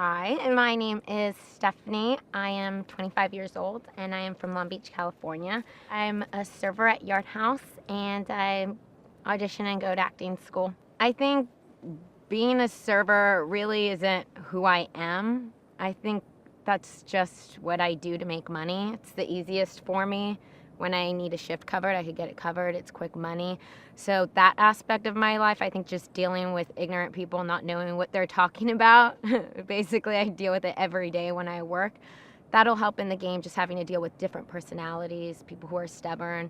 Hi, my name is Stephanie. I am 25 years old and I am from Long Beach, California. I'm a server at Yard House and I audition and go to acting school. I think being a server really isn't who I am. I think that's just what I do to make money. It's the easiest for me. When I need a shift covered, I could get it covered. It's quick money. So that aspect of my life, I think just dealing with ignorant people, not knowing what they're talking about, basically I deal with it every day when I work. That'll help in the game, just having to deal with different personalities, people who are stubborn,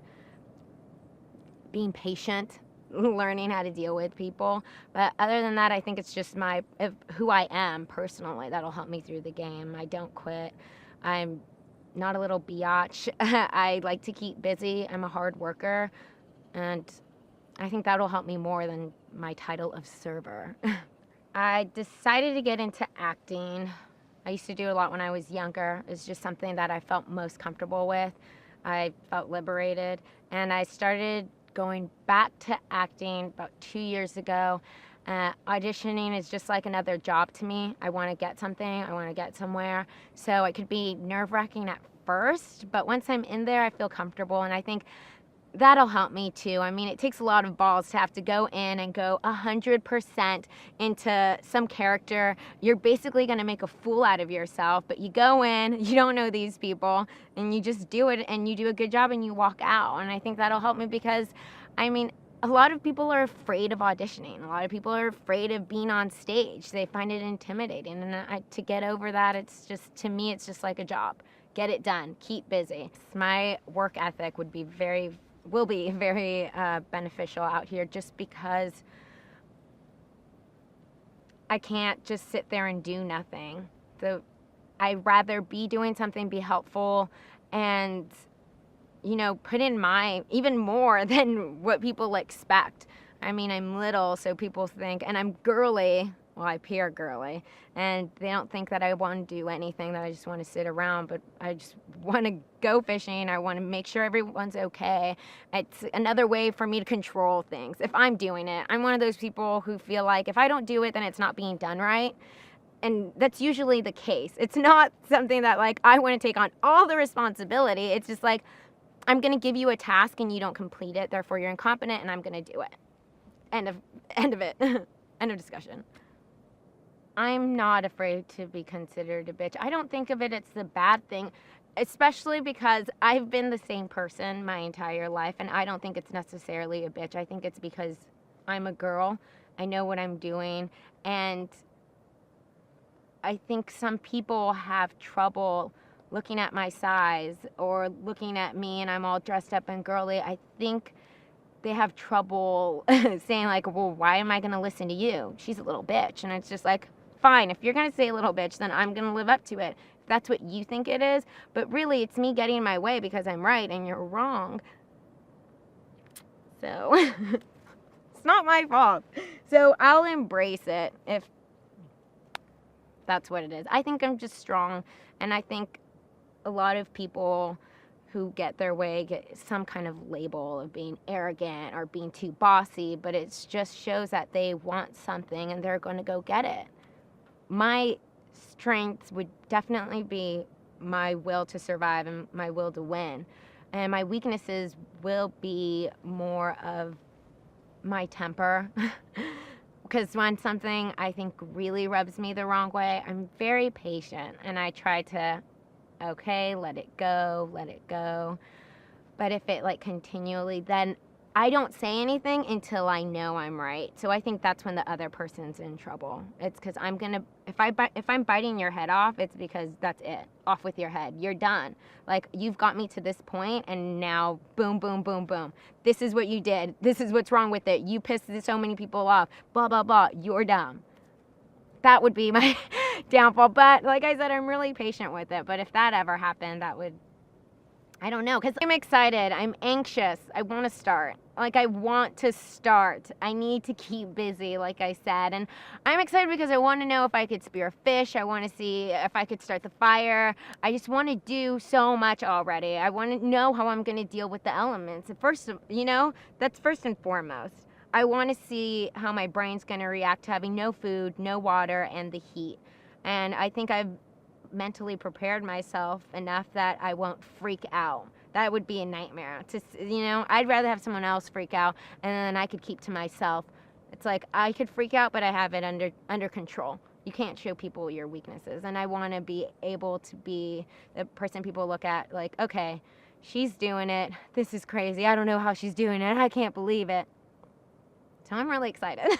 being patient, learning how to deal with people. But other than that, I think it's just who I am personally that'll help me through the game. I don't quit. I'm not a little biatch. I like to keep busy. I'm a hard worker, and I think that'll help me more than my title of server. I decided to get into acting. I used to do a lot when I was younger. It's just something that I felt most comfortable with. I felt liberated, and I started going back to acting about 2 years ago. Auditioning is just like another job to me. I want to get something, I want to get somewhere. So it could be nerve-wracking at first, but once I'm in there, I feel comfortable, and I think that'll help me too. I mean, it takes a lot of balls to have to go in and go 100% into some character. You're basically going to make a fool out of yourself, but you go in, you don't know these people, and you just do it, and you do a good job, and you walk out. And I think that'll help me because, I mean, a lot of people are afraid of auditioning. A lot of people are afraid of being on stage. They find it intimidating. And to get over that, to me, it's just like a job. Get it done. Keep busy. My work ethic will be very beneficial out here, just because I can't just sit there and do nothing. I'd rather be doing something, be helpful, and put in even more than what people expect. I mean, I'm little, so people think, and I'm girly. Well, I appear girly, and they don't think that I want to do anything, that I just want to sit around, but I just want to go fishing. I want to make sure everyone's okay. It's another way for me to control things. If I'm doing it, I'm one of those people who feel like if I don't do it, then it's not being done right. And that's usually the case. It's not something that like I want to take on all the responsibility. It's just like, I'm going to give you a task and you don't complete it, therefore you're incompetent, and I'm going to do it. End of it. End of discussion. I'm not afraid to be considered a bitch. I don't think of it as a bad thing, especially because I've been the same person my entire life, and I don't think it's necessarily a bitch. I think it's because I'm a girl. I know what I'm doing, and I think some people have trouble looking at my size or looking at me and I'm all dressed up and girly. I think they have trouble saying like, well, why am I going to listen to you? She's a little bitch. And it's just like, fine, if you're going to say a little bitch, then I'm going to live up to it. If that's what you think it is. But really, it's me getting in my way because I'm right and you're wrong. So it's not my fault. So I'll embrace it if that's what it is. I think I'm just strong, and I think a lot of people who get their way get some kind of label of being arrogant or being too bossy, but it just shows that they want something and they're going to go get it. My strengths would definitely be my will to survive and my will to win. And my weaknesses will be more of my temper. Because when something I think really rubs me the wrong way, I'm very patient and I try to, okay, let it go. But if it like continually, then I don't say anything until I know I'm right. So I think that's when the other person's in trouble. It's because if I'm biting your head off, it's because that's it. Off with your head. You're done. Like, you've got me to this point, and now boom, boom, boom, boom. This is what you did. This is what's wrong with it. You pissed so many people off. Blah, blah, blah. You're dumb. That would be my downfall. But like I said, I'm really patient with it. But if that ever happened, I don't know, because I'm excited. I'm anxious. I want to start. I want to start. I need to keep busy, like I said. And I'm excited because I want to know if I could spear fish. I want to see if I could start the fire. I just want to do so much already. I want to know how I'm going to deal with the elements. First, that's first and foremost. I want to see how my brain's going to react to having no food, no water, and the heat. And I think I've mentally prepared myself enough that I won't freak out. That would be a nightmare. I'd rather have someone else freak out and then I could keep to myself. It's like I could freak out, but I have it under control. You can't show people your weaknesses, and I want to be able to be the person people look at like, okay, she's doing it. This is crazy. I don't know how she's doing it. I can't believe it. So I'm really excited.